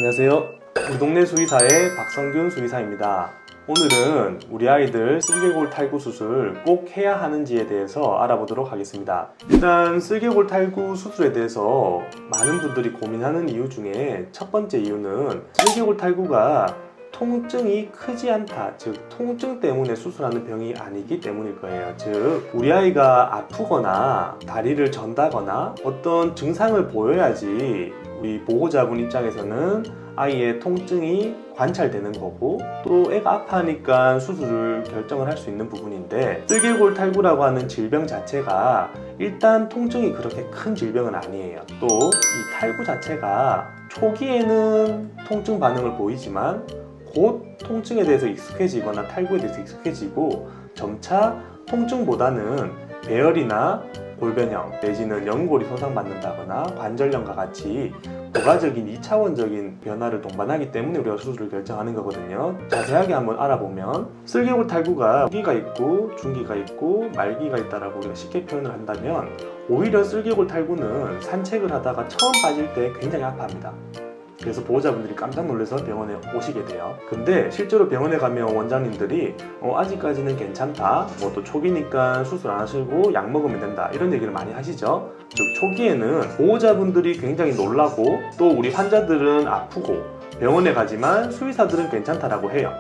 안녕하세요. 우리 동네 수의사의 박성균 수의사입니다. 오늘은 우리 아이들 슬개골 탈구 수술 꼭 해야 하는지에 대해서 알아보도록 하겠습니다. 일단 슬개골 탈구 수술에 대해서 많은 분들이 고민하는 이유 중에 첫 번째 이유는 슬개골 탈구가 통증이 크지 않다, 즉 통증 때문에 수술하는 병이 아니기 때문일 거예요. 즉 우리 아이가 아프거나 다리를 전다거나 어떤 증상을 보여야지 우리 보호자분 입장에서는 아이의 통증이 관찰되는 거고, 또 애가 아파하니까 수술을 결정을 할 수 있는 부분인데, 슬개골 탈구라고 하는 질병 자체가 일단 통증이 그렇게 큰 질병은 아니에요. 또 이 탈구 자체가 초기에는 통증 반응을 보이지만 곧 통증에 대해서 익숙해지거나 탈구에 대해서 익숙해지고 점차 통증보다는 배열이나 골변형 내지는 연골이 손상받는다거나 관절염과 같이 부가적인 2차원적인 변화를 동반하기 때문에 우리가 수술을 결정하는 거거든요. 자세하게 한번 알아보면 슬개골 탈구가 초기가 있고 중기가 있고 말기가 있다라고 우리가 쉽게 표현을 한다면, 오히려 슬개골 탈구는 산책을 하다가 처음 빠질 때 굉장히 아파합니다. 그래서 보호자분들이 깜짝 놀라서 병원에 오시게 돼요. 근데 실제로 병원에 가면 원장님들이 아직까지는 괜찮다, 뭐 또 초기니까 수술 안 하시고 약 먹으면 된다, 이런 얘기를 많이 하시죠. 즉 초기에는 보호자분들이 굉장히 놀라고, 또 우리 환자들은 아프고 병원에 가지만 수의사들은 괜찮다라고 해요.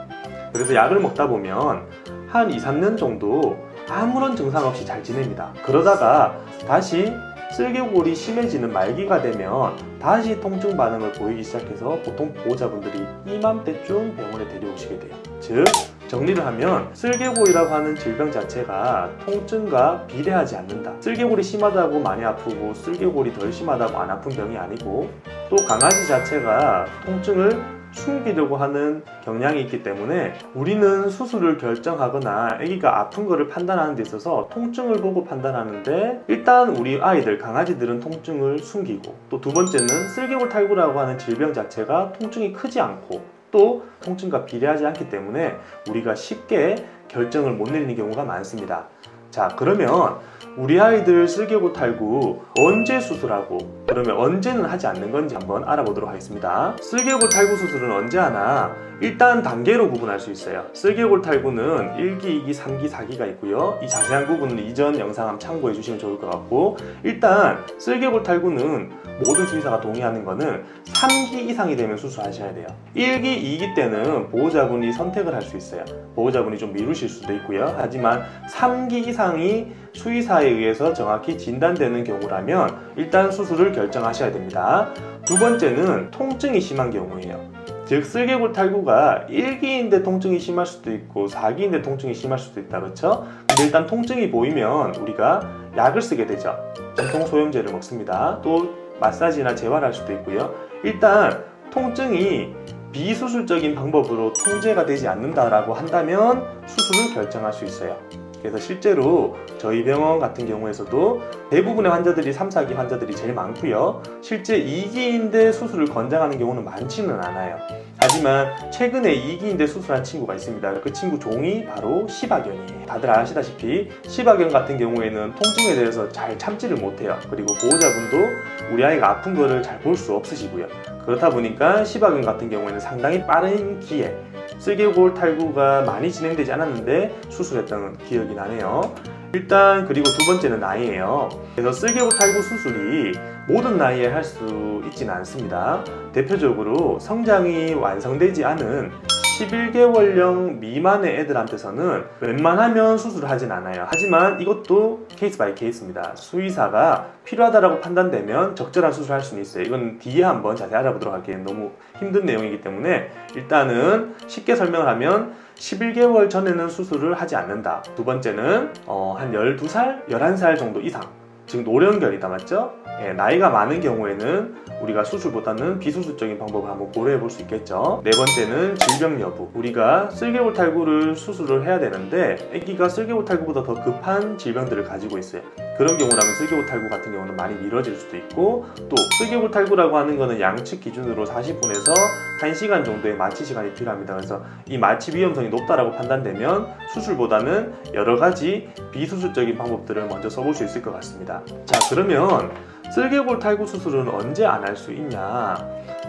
그래서 약을 먹다 보면 한 2-3년 정도 아무런 증상 없이 잘 지냅니다. 그러다가 다시 슬개골이 심해지는 말기가 되면 다시 통증 반응을 보이기 시작해서 보통 보호자분들이 이맘때쯤 병원에 데려오시게 돼요. 즉 정리를 하면 슬개골이라고 하는 질병 자체가 통증과 비례하지 않는다. 슬개골이 심하다고 많이 아프고 슬개골이 덜 심하다고 안 아픈 병이 아니고, 또 강아지 자체가 통증을 숨기려고 하는 경향이 있기 때문에 우리는 수술을 결정하거나 아기가 아픈 거를 판단하는 데 있어서 통증을 보고 판단하는데, 일단 우리 아이들, 강아지들은 통증을 숨기고, 또 두 번째는 슬개골 탈구라고 하는 질병 자체가 통증이 크지 않고 또 통증과 비례하지 않기 때문에 우리가 쉽게 결정을 못 내리는 경우가 많습니다. 자, 그러면 우리 아이들 슬개골 탈구 언제 수술하고, 그러면 언제는 하지 않는 건지 한번 알아보도록 하겠습니다. 슬개골 탈구 수술은 언제 하나? 일단 단계로 구분할 수 있어요. 슬개골 탈구는 1기, 2기, 3기, 4기가 있고요. 이 자세한 구분은 이전 영상 한번 참고해 주시면 좋을 것 같고, 일단 슬개골 탈구는 모든 수의사가 동의하는 거는 3기 이상이 되면 수술하셔야 돼요. 1기, 2기 때는 보호자분이 선택을 할 수 있어요. 보호자분이 좀 미루실 수도 있고요. 하지만 3기 이상이 수의사에 의해서 정확히 진단되는 경우라면 일단 수술을 결정하셔야 됩니다. 두 번째는 통증이 심한 경우예요. 즉 슬개골 탈구가 1기인데 통증이 심할 수도 있고 4기인데 통증이 심할 수도 있다, 그렇죠? 근데 일단 통증이 보이면 우리가 약을 쓰게 되죠. 진통소염제를 먹습니다. 또 마사지나 재활을 할 수도 있고요. 일단 통증이 비수술적인 방법으로 통제가 되지 않는다라고 한다면 수술을 결정할 수 있어요. 그래서 실제로 저희 병원 같은 경우에서도 대부분의 환자들이 3-4기 환자들이 제일 많고요. 실제 2기인데 수술을 권장하는 경우는 많지는 않아요. 하지만 최근에 2기인데 수술한 친구가 있습니다. 그 친구 종이 바로 시박연이에요. 다들 아시다시피 시박연 같은 경우에는 통증에 대해서 잘 참지를 못해요. 그리고 보호자분도 우리 아이가 아픈 거를 잘 볼 수 없으시고요. 그렇다 보니까 시박연 같은 경우에는 상당히 빠른 기에 슬개골 탈구가 많이 진행되지 않았는데 수술했던 기억이 나네요. 일단 그리고 두 번째는 나이예요. 그래서 슬개골 탈구 수술이 모든 나이에 할 수 있지는 않습니다. 대표적으로 성장이 완성되지 않은 11개월령 미만의 애들한테서는 웬만하면 수술을 하진 않아요. 하지만 이것도 케이스 바이 케이스입니다. 수의사가 필요하다고 판단되면 적절한 수술을 할 수는 있어요. 이건 뒤에 한번 자세히 알아보도록 할게요. 너무 힘든 내용이기 때문에 일단은 쉽게 설명을 하면 11개월 전에는 수술을 하지 않는다. 두 번째는 한 12살, 11살 정도 이상, 즉 노령견이다, 맞죠? 예, 나이가 많은 경우에는 우리가 수술보다는 비수술적인 방법을 한번 고려해 볼 수 있겠죠. 네 번째는 질병 여부. 우리가 슬개골 탈구를 수술을 해야 되는데 아기가 슬개골 탈구보다 더 급한 질병들을 가지고 있어요. 그런 경우라면 슬개골 탈구 같은 경우는 많이 미뤄질 수도 있고, 또 슬개골 탈구라고 하는 거는 양측 기준으로 40분에서 1시간 정도의 마취 시간이 필요합니다. 그래서 이 마취 위험성이 높다라고 판단되면 수술보다는 여러 가지 비수술적인 방법들을 먼저 써볼 수 있을 것 같습니다. 자, 그러면 슬개골 탈구 수술은 언제 안 할 수 있냐?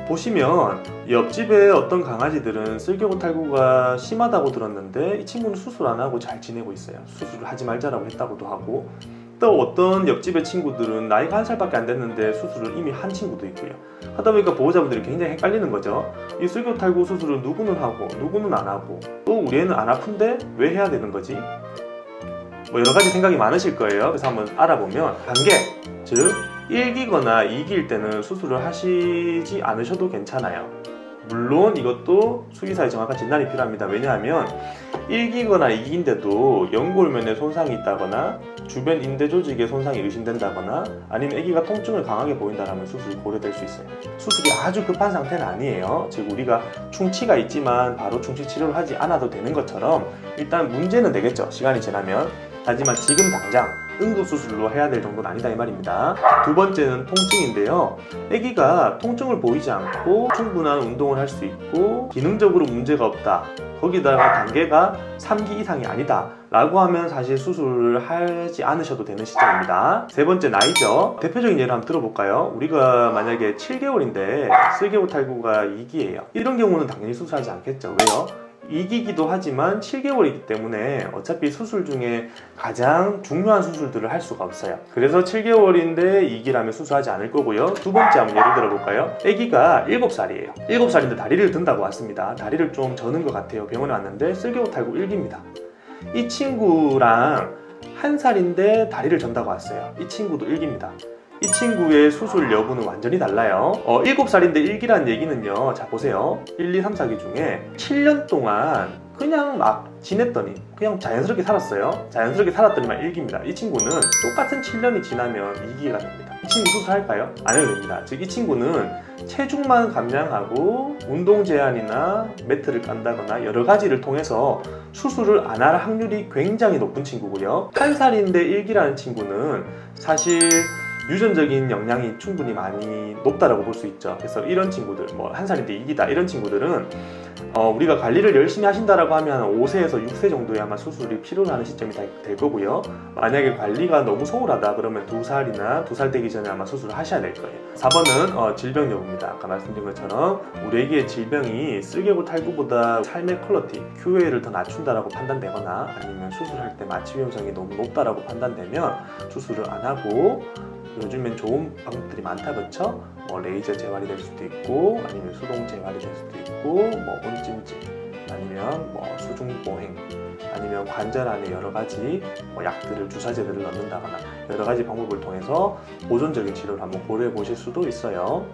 보시면 옆집에 어떤 강아지들은 쓸개골 탈구가 심하다고 들었는데 이 친구는 수술 안 하고 잘 지내고 있어요. 수술을 하지 말자라고 했다고도 하고, 또 어떤 옆집의 친구들은 나이가 1살밖에 안 됐는데 수술을 이미 한 친구도 있고요. 하다 보니까 보호자분들이 굉장히 헷갈리는 거죠. 이 쓸개골 탈구 수술을 누구는 하고 누구는 안 하고, 또 우리 애는 안 아픈데 왜 해야 되는 거지? 뭐 여러 가지 생각이 많으실 거예요. 그래서 한번 알아보면 단계, 즉 1기거나 2기일 때는 수술을 하시지 않으셔도 괜찮아요. 물론 이것도 수의사의 정확한 진단이 필요합니다. 왜냐하면 1기거나 2기인데도 연골면에 손상이 있다거나 주변 인대 조직에 손상이 의심된다거나 아니면 아기가 통증을 강하게 보인다면 수술이 고려될 수 있어요. 수술이 아주 급한 상태는 아니에요. 즉 우리가 충치가 있지만 바로 충치 치료를 하지 않아도 되는 것처럼 일단 문제는 되겠죠. 시간이 지나면. 하지만 지금 당장 응급수술로 해야 될 정도는 아니다 이 말입니다. 두 번째는 통증인데요. 아기가 통증을 보이지 않고 충분한 운동을 할 수 있고 기능적으로 문제가 없다, 거기다가 단계가 3기 이상이 아니다 라고 하면 사실 수술을 하지 않으셔도 되는 시점입니다. 세 번째, 나이죠. 대표적인 예를 한번 들어볼까요? 우리가 만약에 7개월인데 쓸개골 탈구가 2기예요. 이런 경우는 당연히 수술하지 않겠죠. 왜요? 2기기도 하지만 7개월이기 때문에 어차피 수술 중에 가장 중요한 수술들을 할 수가 없어요. 그래서 7개월인데 2기라면 수술하지 않을 거고요. 두 번째 한번 예를 들어볼까요? 아기가 7살이에요. 7살인데 다리를 든다고 왔습니다. 다리를 좀 저는 것 같아요. 병원에 왔는데 쓸개골 탈구 1기입니다. 이 친구랑 1살인데 다리를 전다고 왔어요. 이 친구도 1기입니다. 이 친구의 수술 여부는 완전히 달라요. 7살인데 1기라는 얘기는요, 자 보세요. 1, 2, 3, 4기 중에 7년 동안 그냥 막 지냈더니 그냥 자연스럽게 살았어요. 자연스럽게 살았더니만 1기입니다. 이 친구는 똑같은 7년이 지나면 2기가 됩니다. 이 친구 수술할까요? 안 해도 됩니다. 즉 이 친구는 체중만 감량하고 운동 제한이나 매트를 깐다거나 여러 가지를 통해서 수술을 안 할 확률이 굉장히 높은 친구고요. 1살인데 1기라는 친구는 사실 유전적인 영향이 충분히 많이 높다라고 볼 수 있죠. 그래서 이런 친구들, 뭐 1살인데 2기다 이런 친구들은 우리가 관리를 열심히 하신다라고 하면 5세에서 6세 정도에 아마 수술이 필요로 하는 시점이 될 거고요. 만약에 관리가 너무 소홀하다 그러면 2살이나 2살 되기 전에 아마 수술을 하셔야 될 거예요. 4번은 질병 여부입니다. 아까 말씀드린 것처럼 우리 애기의 질병이 쓸개골 탈구보다 삶의 퀄리티, QA를 더 낮춘다라고 판단되거나 아니면 수술할 때 마취 위험성이 너무 높다라고 판단되면 수술을 안 하고, 요즘엔 좋은 방법들이 많다 그렇죠? 레이저 재활이 될 수도 있고 아니면 수동 재활이 될 수도 있고 온찜질 아니면 수중보행 아니면 관절 안에 여러 가지 약들을, 주사제들을 넣는다거나 여러 가지 방법을 통해서 보존적인 치료를 한번 고려해 보실 수도 있어요.